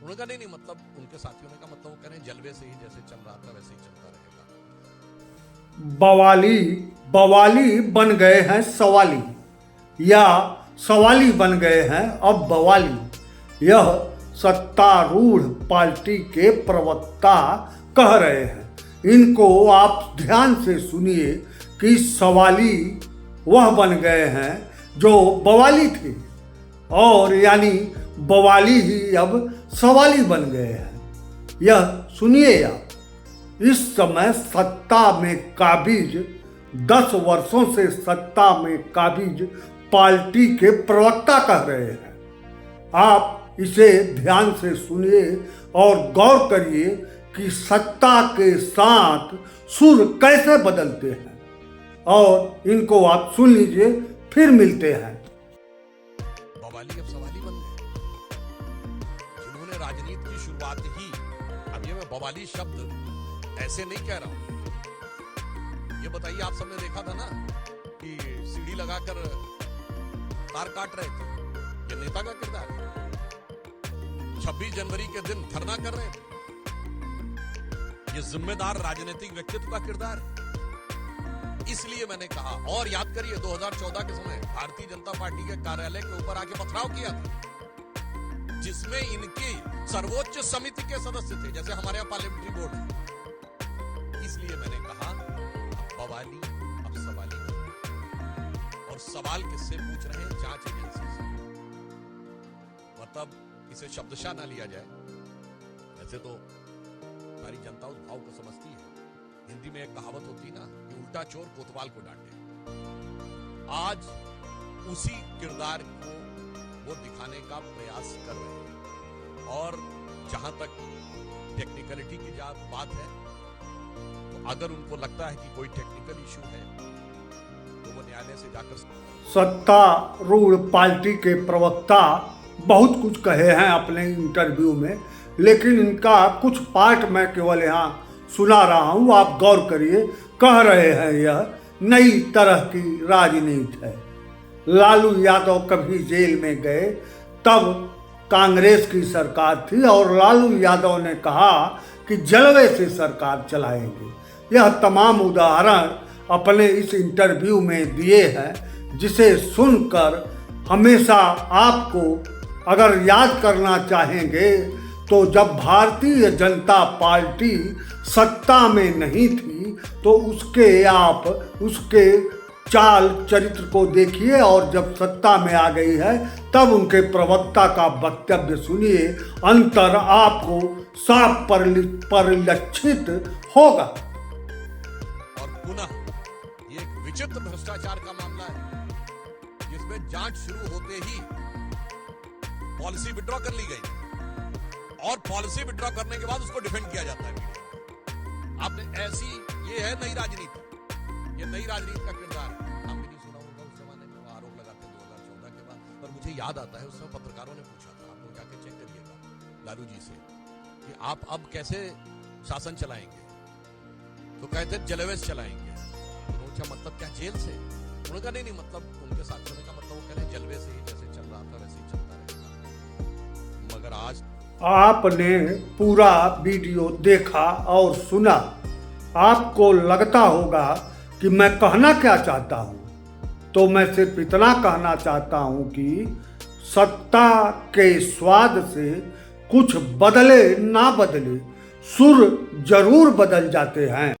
उन्होंने कहा नहीं मतलब उनके साथियों ने कहा मतलब वो कह रहे हैं जलवे से ही जैसे चल रहा था वैसे ही चलता रहेगा। बवाली बवाली बन गए हैं सवाली, या सवाली बन गए हैं अब बवाली। यह सत्तारूढ़ पार्टी के प्रवक्ता कह रहे हैं। इनको आप ध्यान से सुनिए कि सवाली वह बन गए हैं जो बवाली थे, और यानी बवाली ही अब सवाली बन गए हैं। यह सुनिए आप। इस समय सत्ता में काबिज 10 वर्षों से सत्ता में काबिज पार्टी के प्रवक्ता कह रहे हैं। आप इसे ध्यान से सुनिए और गौर करिए कि सत्ता के साथ सुर कैसे बदलते हैं, और इनको आप सुन लीजिए, फिर मिलते हैं। बवाली अब सवाली बन गए, जिन्होंने राजनीति की शुरुआत ही, अब ये मैं बवाली शब्द ऐसे नहीं कह रहा हूं। ये बताइए आप सबने देखा था ना कि सीढ़ी लगाकर तार काट रहे थे, ये नेता का किरदार है। 26 जनवरी के दिन धरना कर रहे थे, ये जिम्मेदार राजनीतिक व्यक्तित्व का किरदार है। इसलिए मैंने कहा, और याद करिए 2014 के समय भारतीय जनता पार्टी के कार्यालय के ऊपर आके पथराव किया था, जिसमें इनकी सर्वोच्च समिति के सदस्य थे, जैसे हमारे यहाँ पार्लियामेंट्री बोर्ड है। इसलिए मैंने कहा बवाली अब सवाली, और सवाल किससे पूछ रहे हैं? जांच एजेंसी से। मतलब इसे शब्दशः ना लिया जाए, वैसे तो सारी जनता उस भाव को समझती है। हिंदी में एक कहावत होती ना कि उल्टा चोर कोतवाल को डांटे। आज उसी किरदार को वो दिखाने का प्रयास कर रहे हैं। और जहां तक टेक्निकलिटी की बात है, तो अगर उनको लगता है कि कोई टेक्निकल इशू है तो वो न्यायालय से जाकर। सत्तारूढ़ पार्टी के प्रवक्ता बहुत कुछ कहे हैं अपने इंटरव्यू में, लेकिन इनका कुछ पार्ट मैं केवल यहाँ सुना रहा हूँ, आप गौर करिए। कह रहे हैं यह नई तरह की राजनीति है। लालू यादव कभी जेल में गए तब कांग्रेस की सरकार थी, और लालू यादव ने कहा कि जलवे से सरकार चलाएंगे। यह तमाम उदाहरण अपने इस इंटरव्यू में दिए हैं, जिसे सुनकर हमेशा आपको अगर याद करना चाहेंगे तो जब भारतीय जनता पार्टी सत्ता में नहीं थी तो उसके चाल चरित्र को देखिए, और जब सत्ता में आ गई है तब उनके प्रवक्ता का वक्तव्य सुनिए। अंतर आपको साफ परिलक्षित होगा। और पुनः ये एक विचित्र भ्रष्टाचार का मामला है, जिसमें जांच शुरू होते ही पॉलिसी विड्रॉ कर ली गई, और पॉलिसी विड्रॉ करने के बाद उसको डिफेंड किया जाता है। आपने ऐसी, ये है नई राजनीति, ये नई राजनीति का किरदार है। हम भी नहीं सुना होगा उस जमाने में, वो आरोप लगाते 2014 के बाद। पर मुझे याद आता है उस समय पत्रकारों ने पूछा था, आप लोग जाके चेक करिएगा लालू जी से, कि आप अब कैसे शासन चलाएंगे? तो कहते जलवे से चलाएंगे। तो पूछा मतलब क्या जेल से? उन्होंने कहा नहीं मतलब उनके साथियों ने कहा मतलब वो कह रहे जलवे से ही जैसे चल रहा था वैसे ही चलता रहेगा। मगर आज आपने पूरा वीडियो देखा और सुना, आपको लगता होगा कि मैं कहना क्या चाहता हूँ। तो मैं सिर्फ इतना कहना चाहता हूँ कि सत्ता के स्वाद से कुछ बदले ना बदले, सुर जरूर बदल जाते हैं।